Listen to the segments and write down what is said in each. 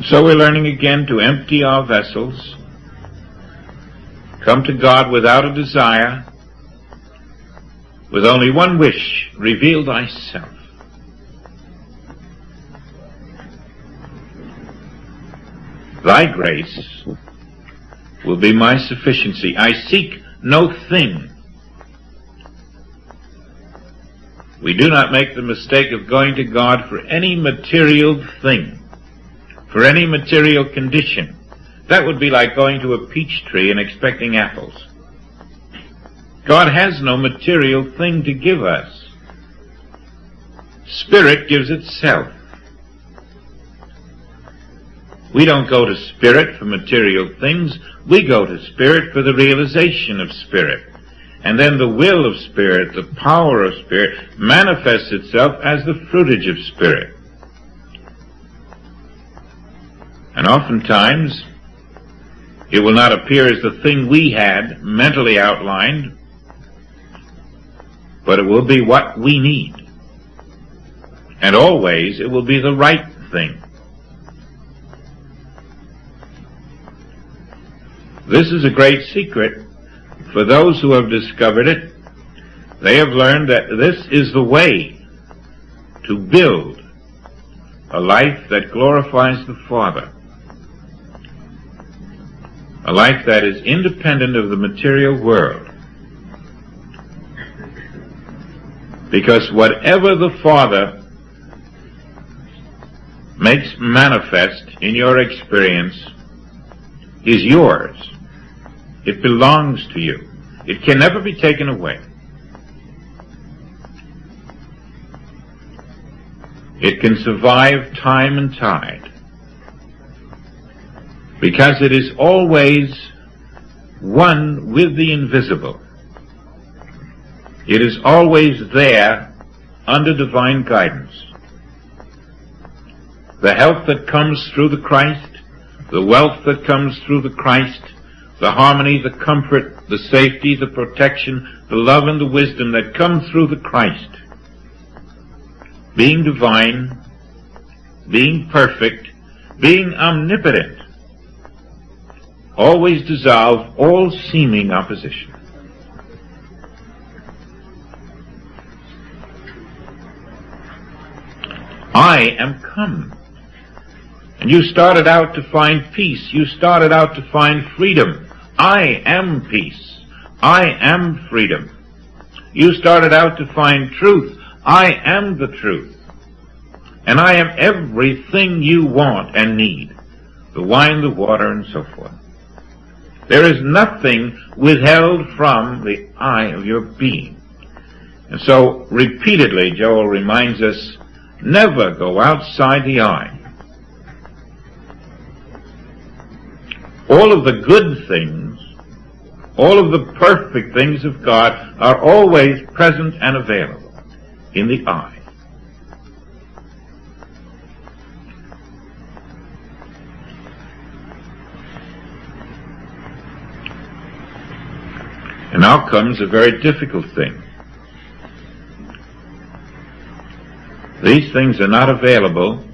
So we're learning again to empty our vessels, come to God without a desire, with only one wish: reveal thyself. Thy grace will be my sufficiency. I seek no thing. We do not make the mistake of going to God for any material thing, for any material condition. That would be like going to a peach tree and expecting apples. God has no material thing to give us. Spirit gives itself. We don't go to Spirit for material things. We go to Spirit for the realization of Spirit. And then the will of Spirit, the power of Spirit, manifests itself as the fruitage of Spirit. And oftentimes, it will not appear as the thing we had mentally outlined, but it will be what we need. And always it will be the right thing. This is a great secret. For those who have discovered it, they have learned that this is the way to build a life that glorifies the Father. A life that is independent of the material world. Because whatever the Father makes manifest in your experience is yours. It belongs to you. It can never be taken away. It can survive time and tide, because it is always one with the invisible. It is always there under divine guidance. The health that comes through the Christ, the wealth that comes through the Christ, the harmony, the comfort, the safety, the protection, the love and the wisdom that come through the Christ, being divine, being perfect, being omnipotent, always dissolve all seeming opposition. I am come. And you started out to find peace. You started out to find freedom. I am peace. I am freedom. You started out to find truth. I am the truth. And I am everything you want and need. The wine, the water, and so forth. There is nothing withheld from the I of your being. And so, repeatedly, Joel reminds us, never go outside the I. All of the good things, all of the perfect things of God are always present and available in the I. And now comes a very difficult thing. These things are not available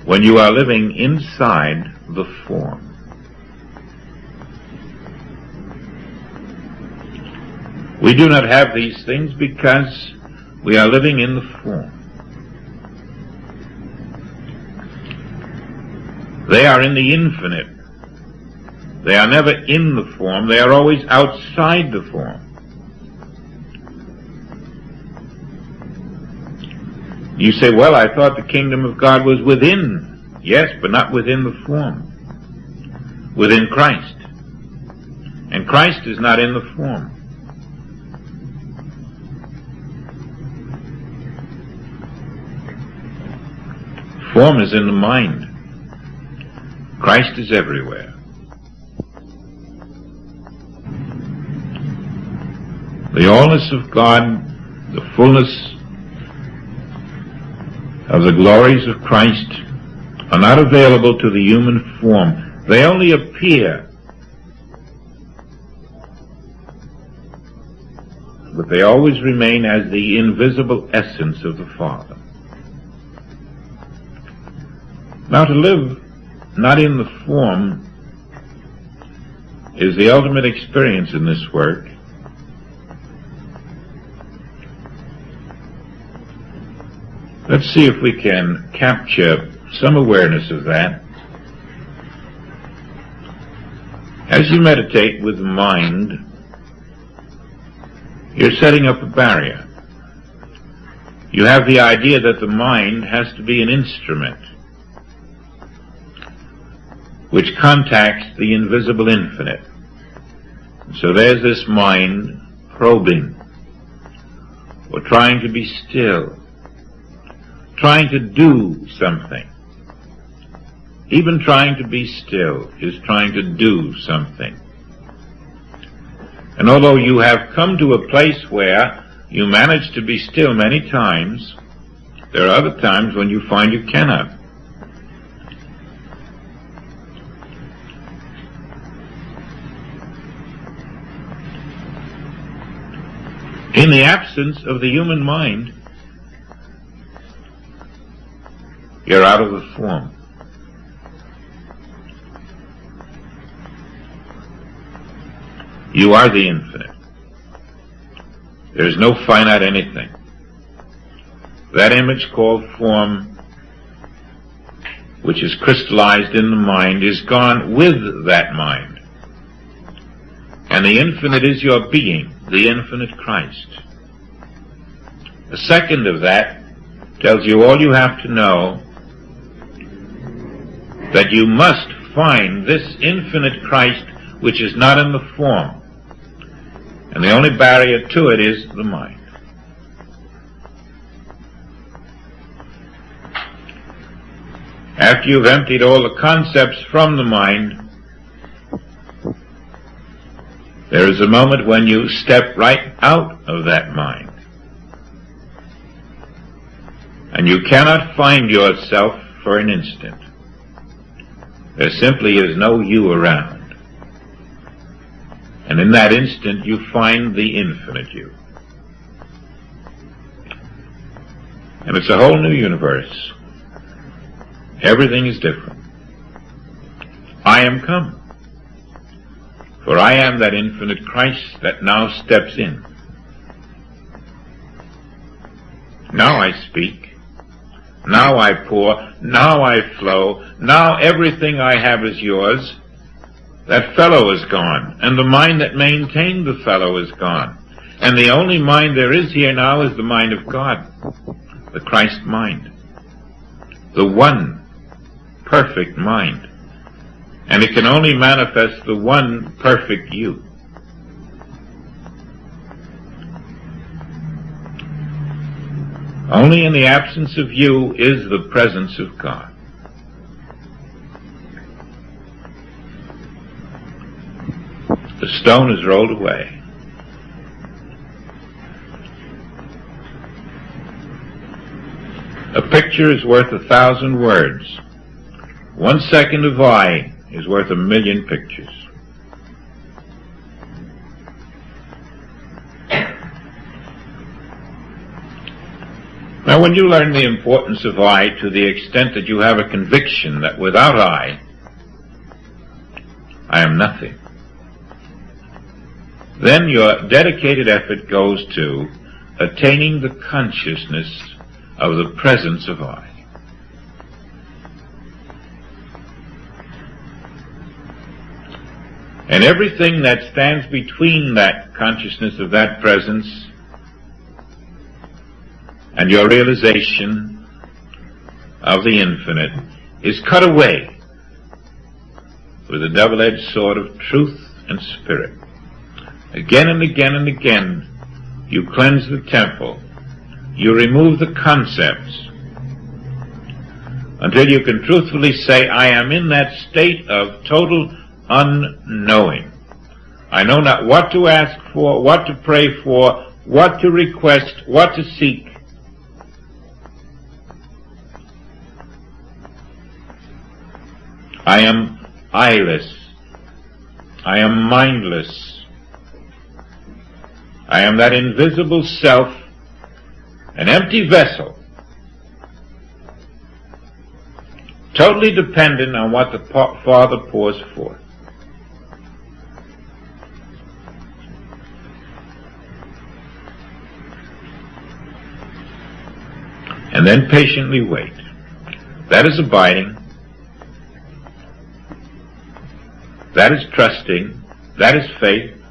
when you are living inside the form. We do not have these things because we are living in the form. They are in the infinite. They are never in the form. They are always outside the form. You say, well, I thought the kingdom of God was within. Yes, but not within the form. Within Christ. And Christ is not in the form. Form is in the mind. Christ is everywhere. The allness of God, the fullness of the glories of Christ are not available to the human form. They only appear, but they always remain as the invisible essence of the Father. Now, to live not in the form is the ultimate experience in this work. Let's see if we can capture some awareness of that. As you meditate with the mind, you're setting up a barrier. You have the idea that the mind has to be an instrument which contacts the invisible infinite. So there's this mind probing, or trying to be still, trying to do something. Even trying to be still is trying to do something. And although you have come to a place where you manage to be still many times, there are other times when you find you cannot. In the absence of the human mind, you're out of the form. You are the infinite. There is no finite anything. That image called form, which is crystallized in the mind, is gone with that mind. And the infinite is your being, the infinite Christ. The second of that tells you all you have to know, that you must find this infinite Christ which is not in the form. And the only barrier to it is the mind. After you've emptied all the concepts from the mind, there is a moment when you step right out of that mind. And you cannot find yourself for an instant. There simply is no you around. And in that instant you find the infinite you. And it's a whole new universe. Everything is different. I am come. For I am that infinite Christ that now steps in. Now I speak. Now I pour. Now I flow. Now everything I have is yours. That fellow is gone, and the mind that maintained the fellow is gone. And the only mind there is here now is the mind of God, the Christ mind, the one perfect mind. And it can only manifest the one perfect you. Only in the absence of you is the presence of God. The stone is rolled away. A picture is worth 1,000 words. 1 second of I is worth 1,000,000 pictures. Now, when you learn the importance of I to the extent that you have a conviction that without I am nothing, then your dedicated effort goes to attaining the consciousness of the presence of I. And everything that stands between that consciousness of that presence and your realization of the infinite is cut away with a double-edged sword of truth and spirit. Again and again and again, you cleanse the temple. You remove the concepts until you can truthfully say, I am in that state of total unknowing. I know not what to ask for, what to pray for, what to request, what to seek. I am eyeless. I am mindless. I am that invisible self, an empty vessel, totally dependent on what the Father pours forth. And then patiently wait. That is abiding. That is trusting. That is faith.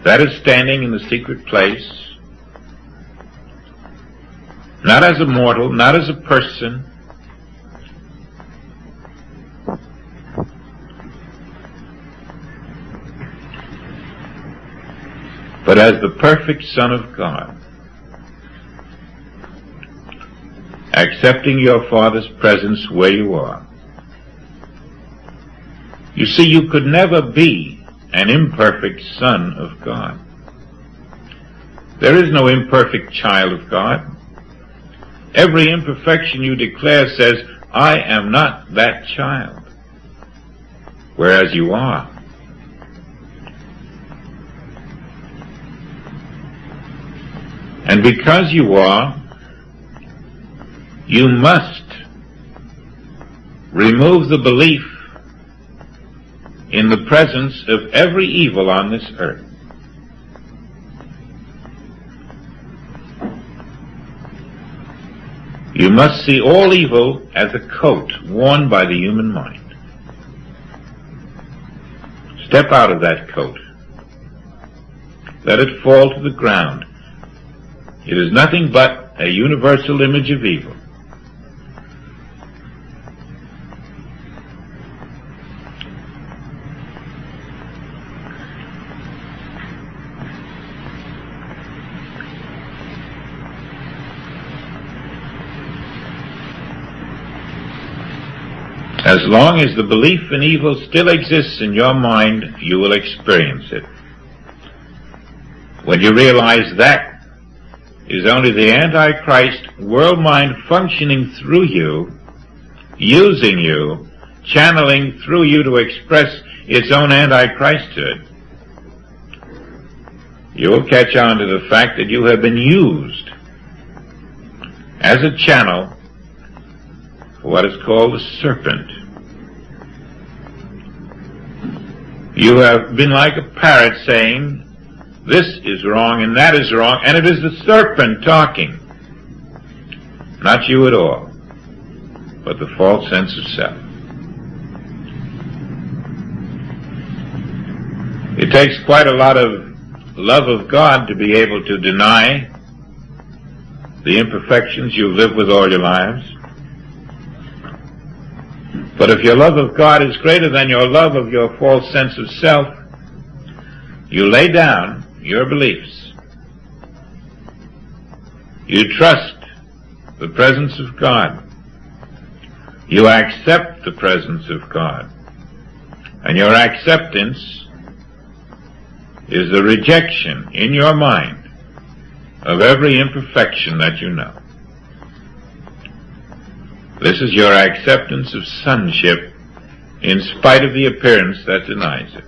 That is standing in the secret place. Not as a mortal, not as a person, but as the perfect Son of God, accepting your Father's presence where you are. You see, you could never be an imperfect Son of God. There is no imperfect child of God. Every imperfection you declare says, I am not that child, whereas you are. And because you are, you must remove the belief in the presence of every evil on this earth. You must see all evil as a coat worn by the human mind. Step out of that coat. Let it fall to the ground. It is nothing but a universal image of evil. As long as the belief in evil still exists in your mind, you will experience it. When you realize that is only the Antichrist world mind functioning through you, using you, channeling through you to express its own Antichristhood, you will catch on to the fact that you have been used as a channel for what is called the serpent. You have been like a parrot saying, this is wrong and that is wrong, and it is the serpent talking. Not you at all, but the false sense of self. It takes quite a lot of love of God to be able to deny the imperfections you've lived with all your lives. But if your love of God is greater than your love of your false sense of self, you lay down your beliefs. You trust the presence of God. You accept the presence of God. And your acceptance is the rejection in your mind of every imperfection that you know. This is your acceptance of sonship in spite of the appearance that denies it.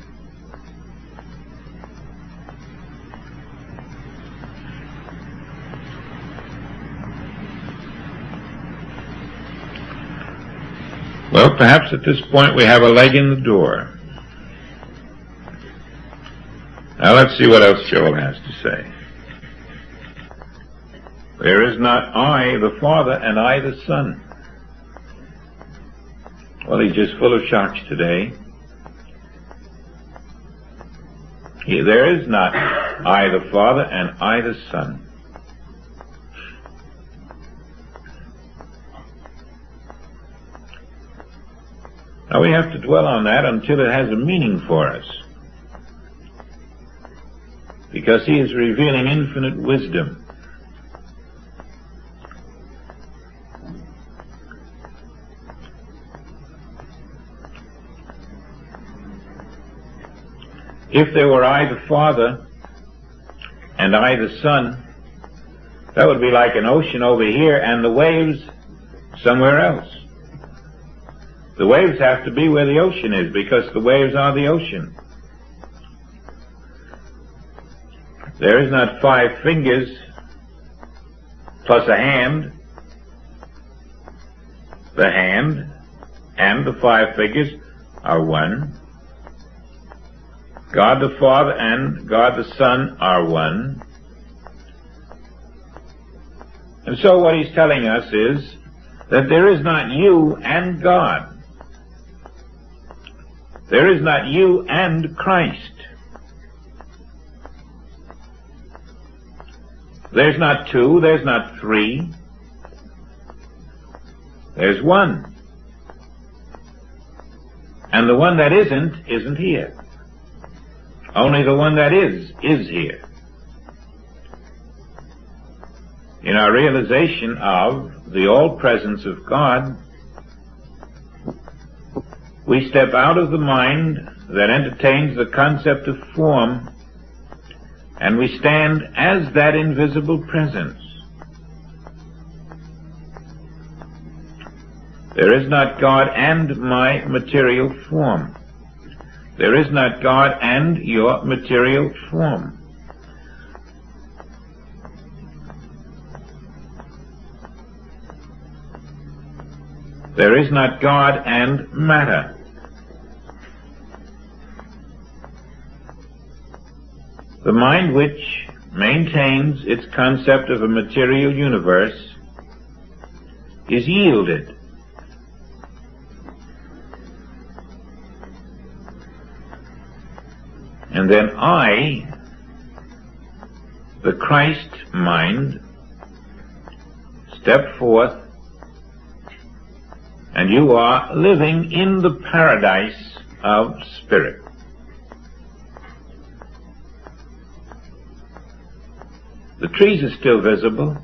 Well, perhaps at this point we have a leg in the door. Now let's see what else Joel has to say. There is not I, the Father, and I, the Son. Well, he's just full of shocks today. There is not I, the Father, and I, the Son. Now we have to dwell on that until it has a meaning for us. Because he is revealing infinite wisdom. If there were I, the Father, and I, the Son, that would be like an ocean over here and the waves somewhere else. The waves have to be where the ocean is, because the waves are the ocean. There is not 5 fingers plus a hand. The hand and the 5 figures are one. God the Father and God the Son are one. And so what he's telling us is that there is not you and God. There is not you and Christ. There's not 2, there's not 3. There's one. And the one that isn't here. Only the one that is here. In our realization of the all-presence of God, we step out of the mind that entertains the concept of form, and we stand as that invisible presence. There is not God and my material form. There is not God and your material form. There is not God and matter. The mind which maintains its concept of a material universe is yielded. And then I, the Christ mind, step forth, and you are living in the paradise of spirit. The trees are still visible,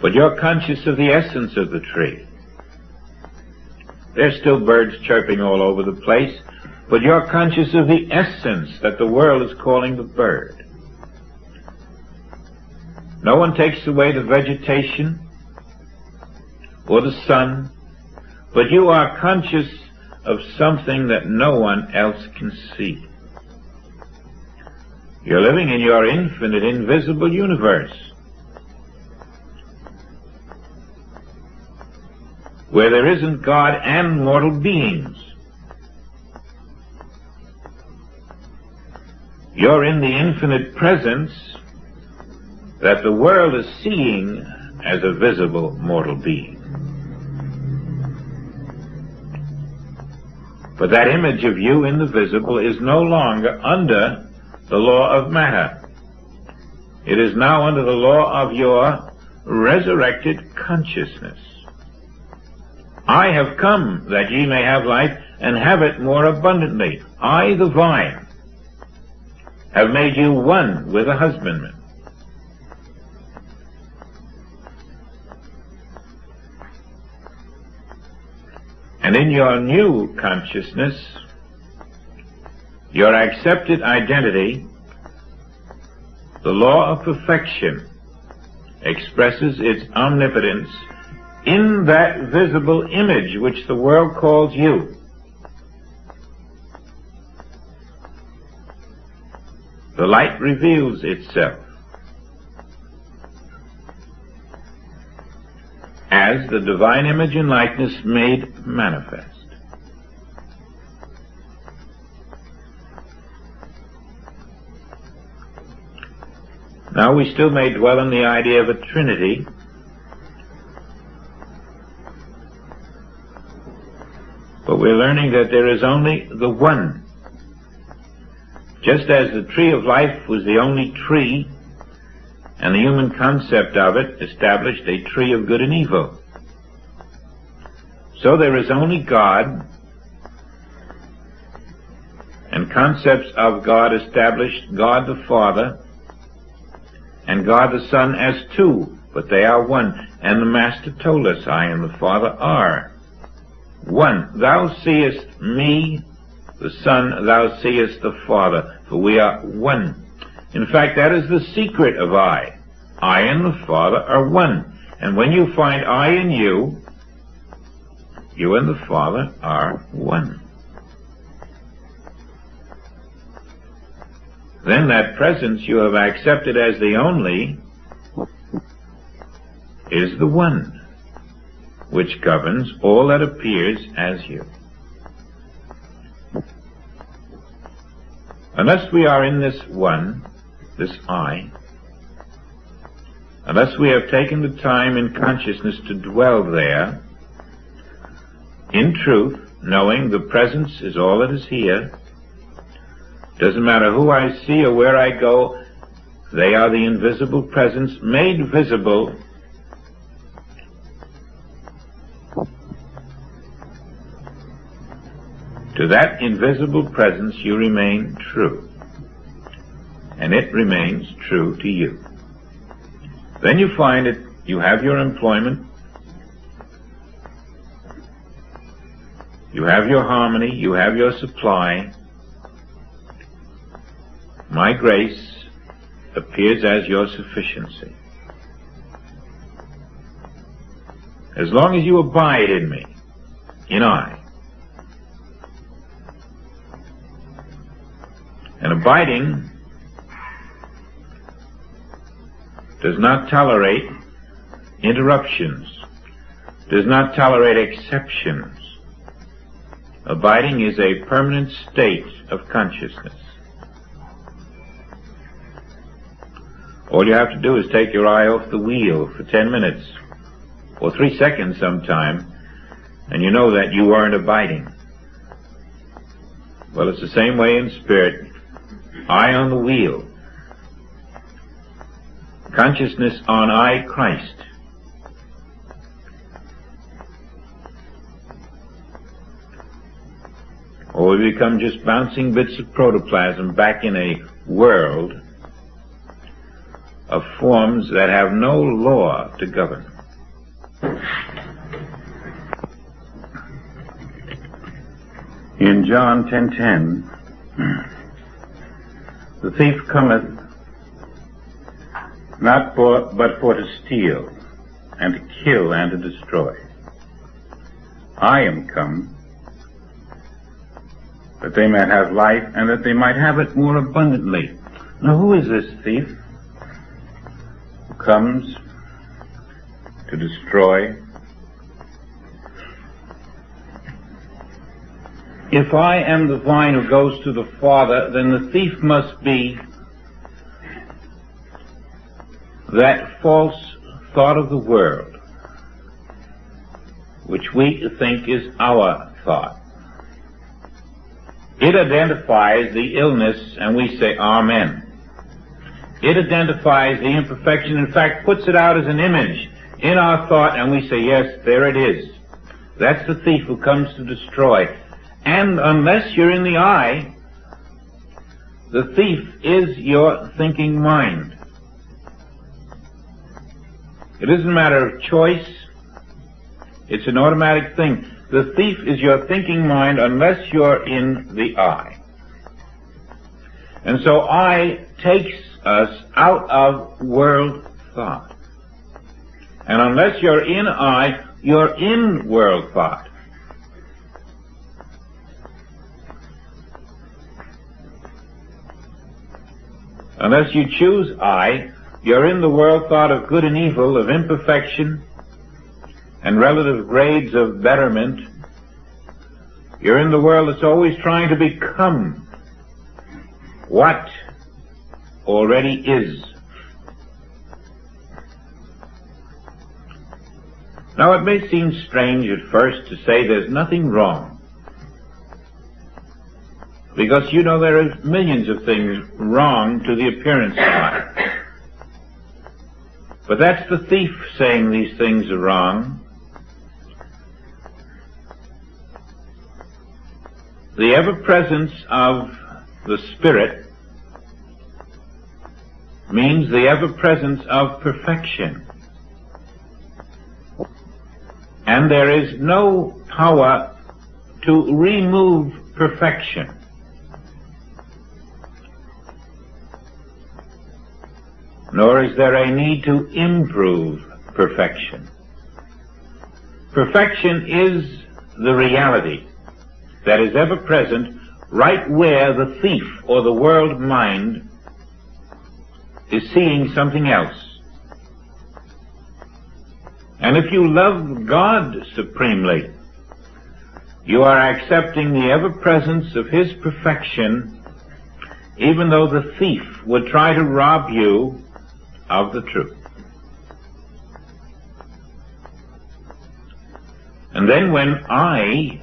but you're conscious of the essence of the tree. There's still birds chirping all over the place, but you're conscious of the essence that the world is calling the bird. No one takes away the vegetation or the sun, but you are conscious of something that no one else can see. You're living in your infinite, invisible universe, where there isn't God and mortal beings. You're in the infinite presence that the world is seeing as a visible mortal being. But that image of you in the visible is no longer under the law of matter. It is now under the law of your resurrected consciousness. I have come that ye may have life and have it more abundantly. I, the vine, have made you one with a husbandman. And in your new consciousness, your accepted identity, the law of perfection expresses its omnipotence in that visible image which the world calls you. The light reveals itself as the divine image and likeness made manifest. Now we still may dwell on the idea of a Trinity, but we're learning that there is only the one. Just as the tree of life was the only tree, and the human concept of it established a tree of good and evil, so there is only God, and concepts of God established God the Father and God the Son as two, but they are one. And the Master told us, I and the Father are one. Thou seest me, the Son, thou seest the Father, for we are one. In fact, that is the secret of I. I and the Father are one. And when you find I in you, you and the Father are one. Then that presence you have accepted as the only is the one which governs all that appears as you. Unless we are in this one, this I, unless we have taken the time in consciousness to dwell there, in truth, knowing the presence is all that is here, doesn't matter who I see or where I go, they are the invisible presence made visible to that invisible presence. You remain true, and it remains true to you. Then you find it, you have your employment, you have your harmony, you have your supply. My grace appears as your sufficiency. As long as you abide in me, in I. And abiding does not tolerate interruptions, does not tolerate exceptions. Abiding is a permanent state of consciousness. All you have to do is take your eye off the wheel for 10 minutes, or 3 seconds sometime, and you know that you aren't abiding. Well, it's the same way in spirit. Eye on the wheel. Consciousness on I, Christ. Or we become just bouncing bits of protoplasm back in a world of forms that have no law to govern. In John 10:10, the thief cometh not but for to steal, and to kill, and to destroy. I am come that they might have life, and that they might have it more abundantly. Now, who is this thief who comes to destroy? If I am the vine who goes to the Father, then the thief must be that false thought of the world, which we think is our thought. It identifies the illness, and we say, Amen. It identifies the imperfection, in fact, puts it out as an image in our thought, and we say, yes, there it is. That's the thief who comes to destroy. And unless you're in the I, the thief is your thinking mind. It isn't a matter of choice. It's an automatic thing. The thief is your thinking mind unless you're in the I. And so I takes us out of world thought. And unless you're in I, you're in world thought. Unless you choose I, you're in the world thought of good and evil, of imperfection, and relative grades of betterment. You're in the world that's always trying to become what already is. Now, it may seem strange at first to say there's nothing wrong, because you know there are millions of things wrong to the appearance eye. But that's the thief saying these things are wrong. The ever-presence of the Spirit means the ever-presence of perfection. And there is no power to remove perfection. Nor is there a need to improve perfection. Perfection is the reality that is ever present right where the thief or the world mind is seeing something else. And if you love God supremely, you are accepting the ever-presence of His perfection, even though the thief would try to rob you of the truth. And then when I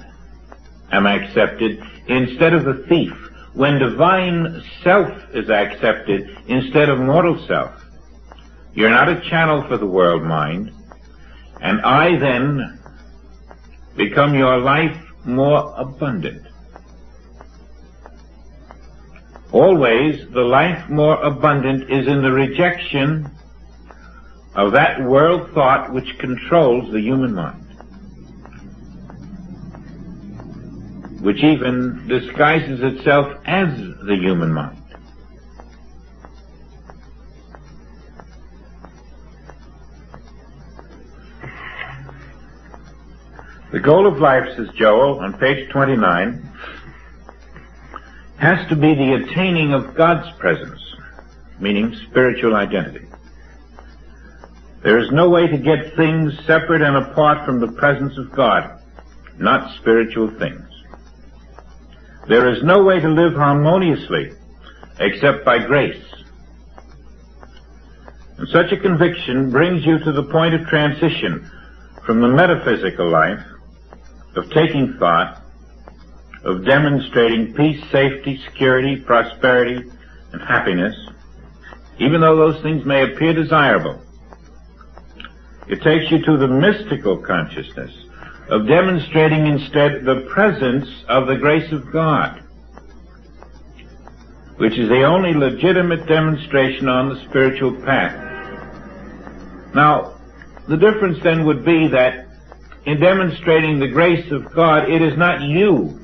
am accepted instead of the thief, when divine self is accepted instead of mortal self, you're not a channel for the world mind, and I then become your life more abundant. Always the life more abundant is in the rejection of that world thought which controls the human mind, which even disguises itself as the human mind. The goal of life, says Joel on page 29, has to be the attaining of God's presence, meaning spiritual identity. There is no way to get things separate and apart from the presence of God, not spiritual things. There is no way to live harmoniously except by grace. And such a conviction brings you to the point of transition from the metaphysical life, of taking thought, of demonstrating peace, safety, security, prosperity, and happiness, even though those things may appear desirable. It takes you to the mystical consciousness of demonstrating instead the presence of the grace of God, which is the only legitimate demonstration on the spiritual path. Now, the difference then would be that in demonstrating the grace of God, it is not you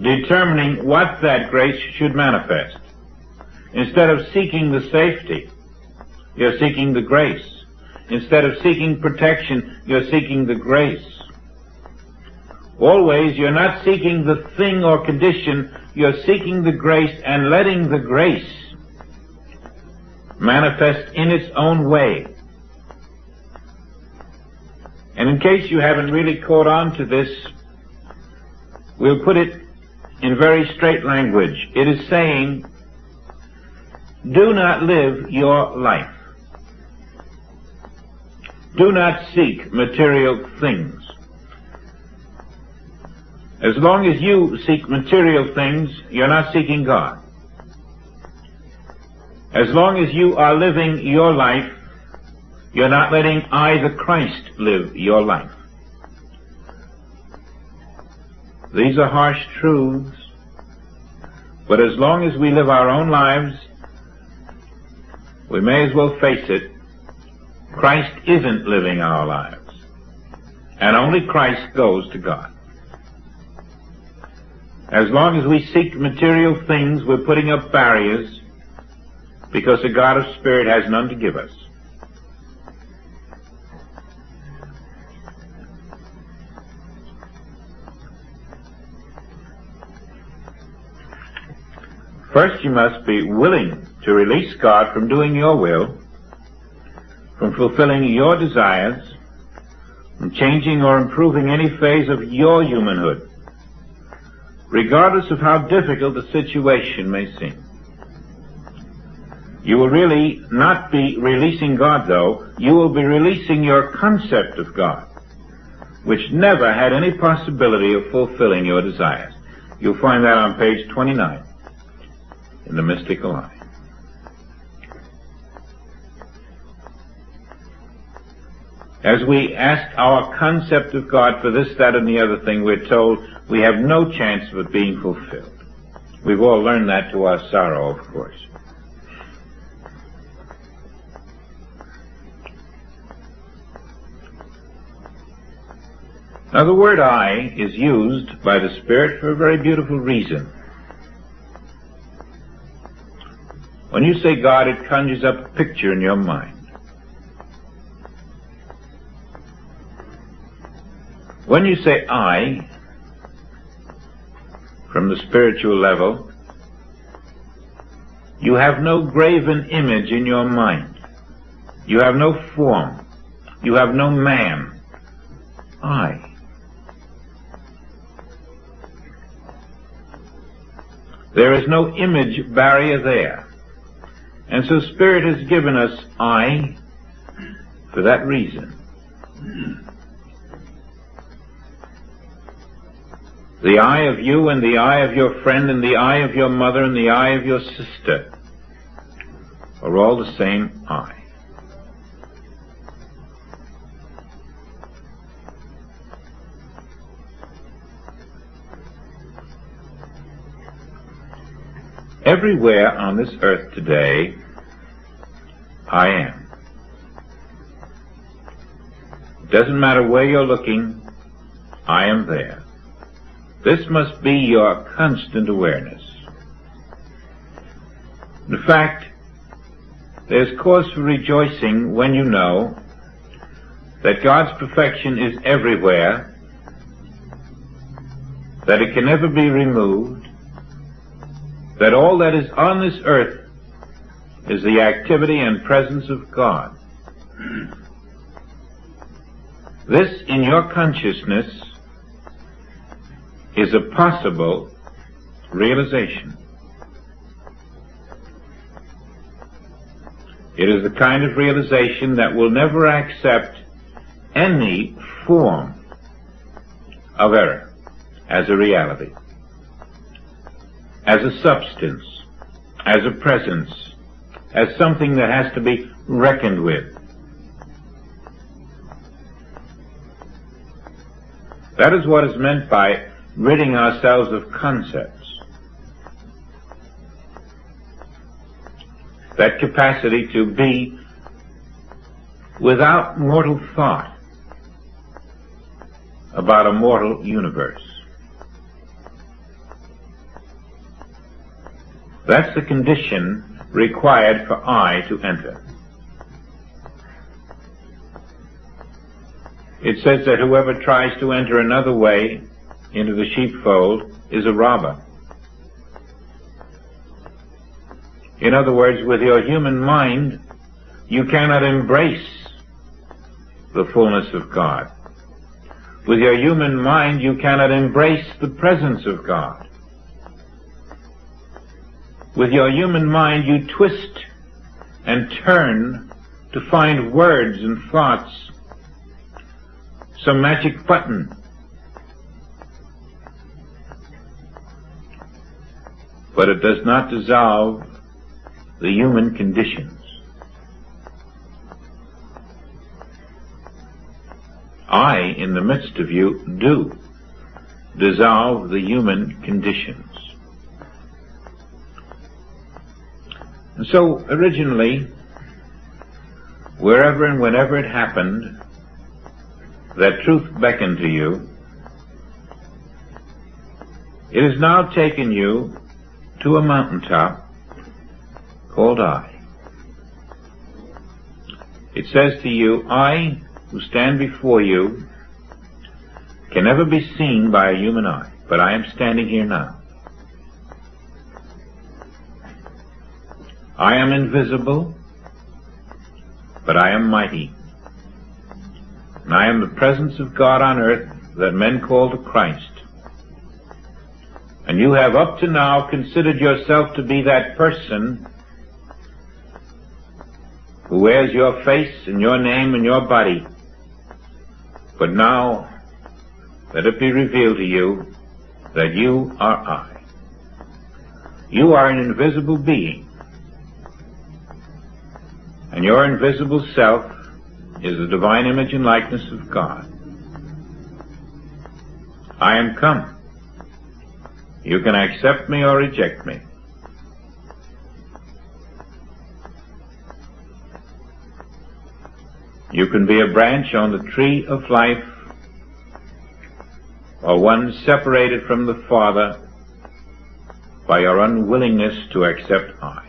determining what that grace should manifest. Instead of seeking the safety, you're seeking the grace. Instead of seeking protection, you're seeking the grace. Always, you're not seeking the thing or condition, you're seeking the grace and letting the grace manifest in its own way. And in case you haven't really caught on to this, we'll put it in very straight language. It is saying, do not live your life. Do not seek material things. As long as you seek material things, you're not seeking God. As long as you are living your life, you're not letting I, the Christ, live your life. These are harsh truths, but as long as we live our own lives, we may as well face it. Christ isn't living our lives, and only Christ goes to God. As long as we seek material things, we're putting up barriers, because the God of Spirit has none to give us. First, you must be willing to release God from doing your will, from fulfilling your desires, from changing or improving any phase of your humanhood, regardless of how difficult the situation may seem. You will really not be releasing God, though. You will be releasing your concept of God, which never had any possibility of fulfilling your desires. You'll find that on page 29 in the Mystical Eye. As we ask our concept of God for this, that, and the other thing, we're told we have no chance of it being fulfilled. We've all learned that to our sorrow, of course. Now, the word I is used by the Spirit for a very beautiful reason. When you say God, it conjures up a picture in your mind. When you say I, from the spiritual level, you have no graven image in your mind. You have no form. You have no man. I. There is no image barrier there. And so Spirit has given us I for that reason. The I of you and the I of your friend and the I of your mother and the I of your sister are all the same I. Everywhere on this earth today, I am. It doesn't matter where you're looking, I am there. This must be your constant awareness. In fact, there's cause for rejoicing when you know that God's perfection is everywhere, that it can never be removed, that all that is on this earth is the activity and presence of God. This, in your consciousness, is a possible realization. It is the kind of realization that will never accept any form of error as a reality, as a substance, as a presence, as something that has to be reckoned with. That is what is meant by ridding ourselves of concepts. That capacity to be without mortal thought about a mortal universe. That's the condition required for I to enter. It says that whoever tries to enter another way into the sheepfold is a robber. In other words, with your human mind, you cannot embrace the fullness of God. With your human mind, you cannot embrace the presence of God. With your human mind, you twist and turn to find words and thoughts, some magic button. But it does not dissolve the human conditions. I, in the midst of you, do dissolve the human conditions. And so, originally, wherever and whenever it happened, that truth beckoned to you, it has now taken you to a mountaintop called I. It says to you, I, who stand before you, can never be seen by a human eye, but I am standing here now. I am invisible, but I am mighty. And I am the presence of God on earth that men call the Christ. And you have up to now considered yourself to be that person who wears your face and your name and your body. But now, let it be revealed to you that you are I. You are an invisible being. And your invisible self is the divine image and likeness of God. I am come. You can accept me or reject me. You can be a branch on the tree of life, or one separated from the Father by your unwillingness to accept I.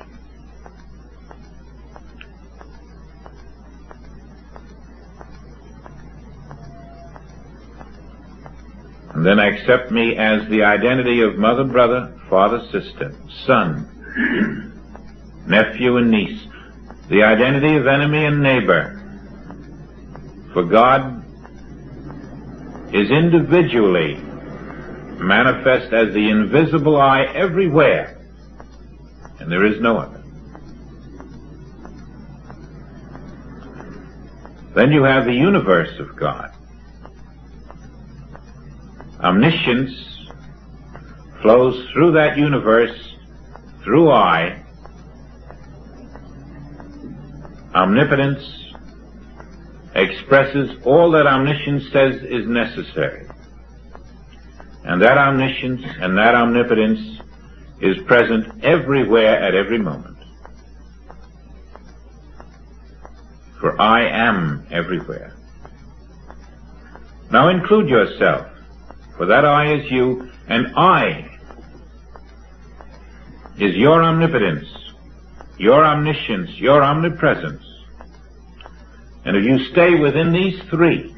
And then accept me as the identity of mother, brother, father, sister, son, nephew, and niece, the identity of enemy and neighbor, For God is individually manifest as the invisible eye everywhere, and there is no other. Then you have the universe of God. Omniscience flows through that universe, through I. Omnipotence expresses all that omniscience says is necessary. And that omniscience and that omnipotence is present everywhere at every moment. For I am everywhere. Now include yourself, for that I is you, and I is your omnipotence, your omniscience, your omnipresence. And if you stay within these three,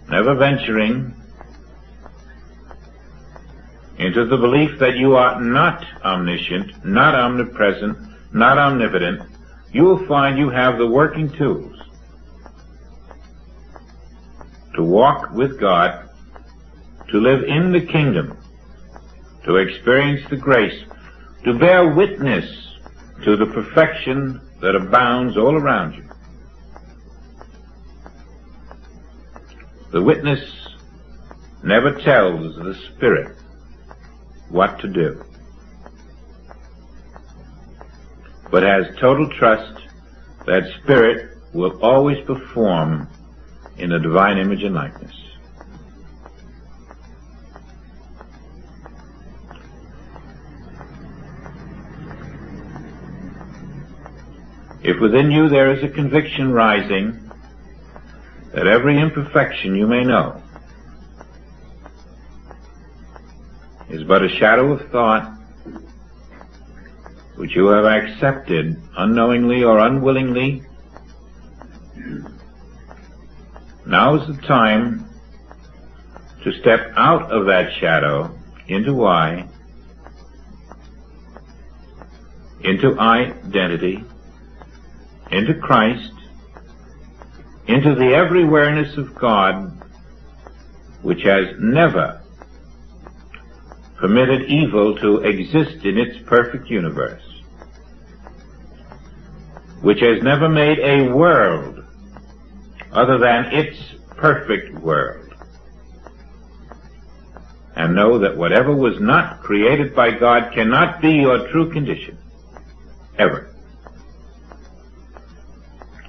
never venturing into the belief that you are not omniscient, not omnipresent, not omnipotent, you will find you have the working tools to walk with God, to live in the kingdom, to experience the grace, to bear witness to the perfection that abounds all around you. The witness never tells the Spirit what to do, but has total trust that Spirit will always perform in the divine image and likeness. If within you there is a conviction rising that every imperfection you may know is but a shadow of thought which you have accepted unknowingly or unwillingly, now is the time to step out of that shadow into I, into identity, into Christ, into the everywhereness of God, which has never permitted evil to exist in its perfect universe, which has never made a world other than its perfect world. And know that whatever was not created by God cannot be your true condition, ever.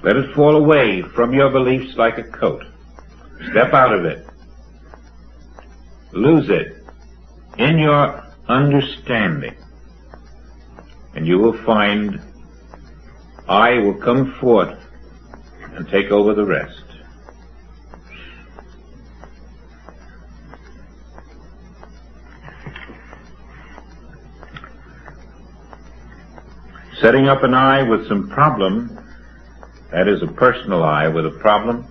Let it fall away from your beliefs like a coat. Step out of it. Lose it in your understanding. And you will find I will come forth and take over the rest. Setting up an I with some problem, that is a personal I with a problem,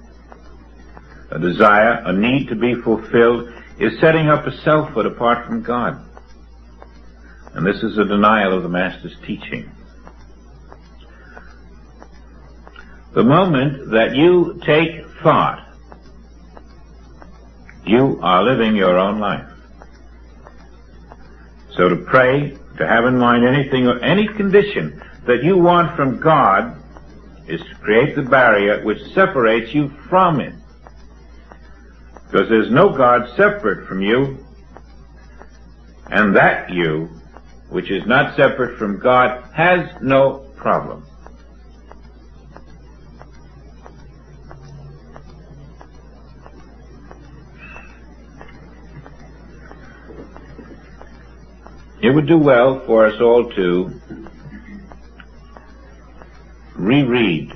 a desire, a need to be fulfilled, is setting up a selfhood apart from God. And this is a denial of the Master's teaching. The moment that you take thought, you are living your own life. So to pray, to have in mind anything or any condition that you want from God, is to create the barrier which separates you from it. Because there's no God separate from you, and that you, which is not separate from God, has no problem. It would do well for us all to reread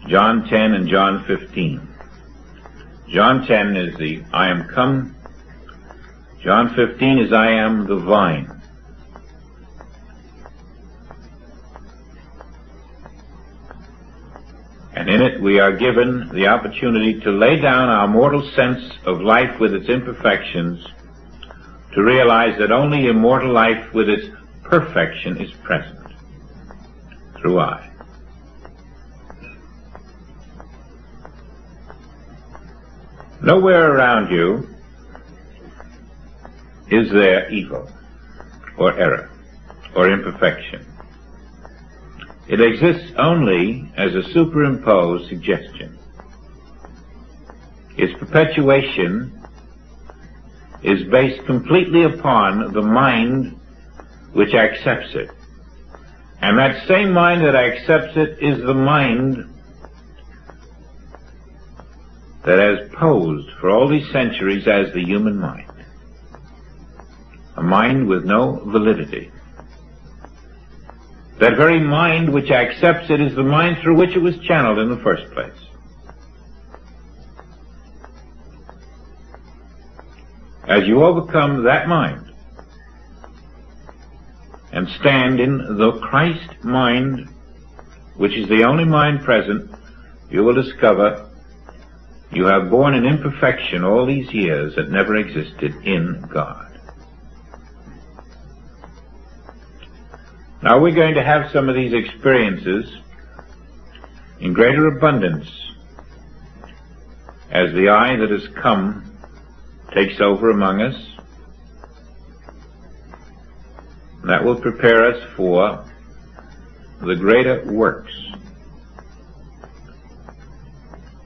John 10 and John 15. John 10 is the I am come. John 15 is I am the vine. And in it we are given the opportunity to lay down our mortal sense of life with its imperfections, to realize that only immortal life with its perfection is present through I. Nowhere around you is there evil or error or imperfection. It exists only as a superimposed suggestion. Its perpetuation is based completely upon the mind which accepts it. And that same mind that accepts it is the mind that has posed for all these centuries as the human mind. A mind with no validity. That very mind which accepts it is the mind through which it was channeled in the first place. As you overcome that mind and stand in the Christ mind, which is the only mind present, you will discover you have borne an imperfection all these years that never existed in God. Now we're going to have some of these experiences in greater abundance as the I that has come takes over among us. That will prepare us for the greater works.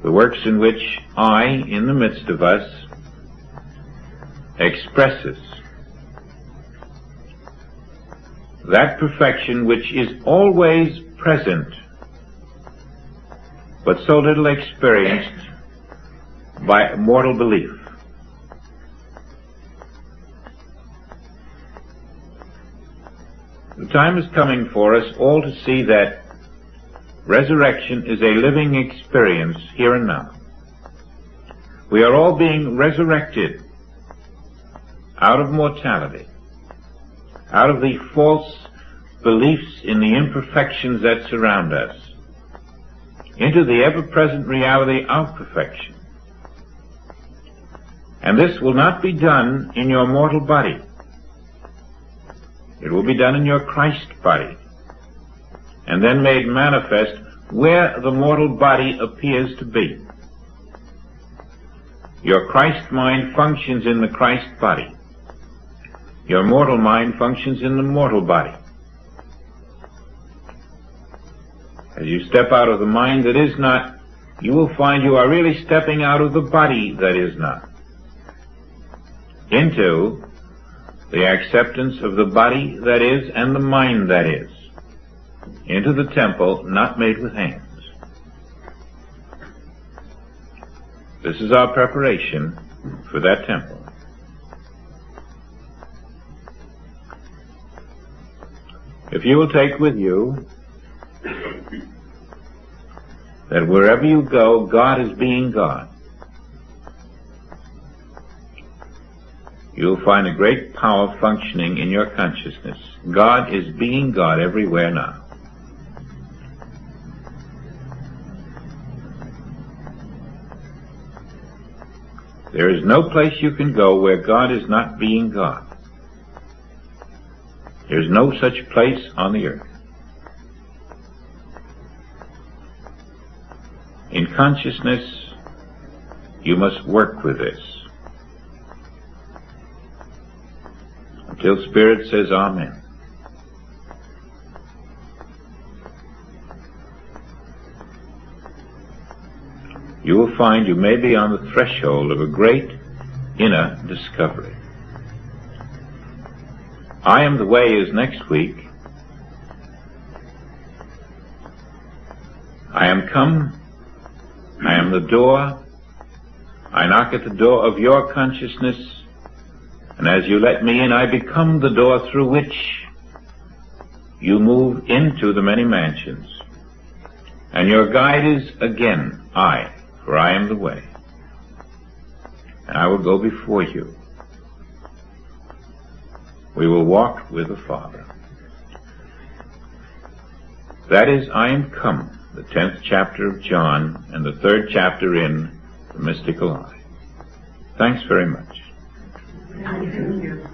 The works in which I, in the midst of us, expresses that perfection which is always present, but so little experienced by mortal belief. The time is coming for us all to see that resurrection is a living experience here and now. We are all being resurrected out of mortality, out of the false beliefs in the imperfections that surround us, into the ever-present reality of perfection. And this will not be done in your mortal body. It will be done in your Christ body, and then made manifest where the mortal body appears to be. Your Christ mind functions in the Christ body. Your mortal mind functions in the mortal body. As you step out of the mind that is not, you will find you are really stepping out of the body that is not, into the acceptance of the body that is and the mind that is, into the temple not made with hands. This is our preparation for that temple. If you will take with you that wherever you go, God is being God, you'll find a great power functioning in your consciousness. God is being God everywhere now. There is no place you can go where God is not being God. There's no such place on the earth. In consciousness, you must work with this until Spirit says Amen. You will find you may be on the threshold of a great inner discovery. I Am the Way is next week. I am come. I am the door. I knock at the door of your consciousness, and as you let me in, I become the door through which you move into the many mansions. And your guide is again I, for I am the way. And I will go before you. We will walk with the Father. That is, I am come, the 10th chapter of John, and the 3rd chapter in The Mystical Eye. Thanks very much. Thank you.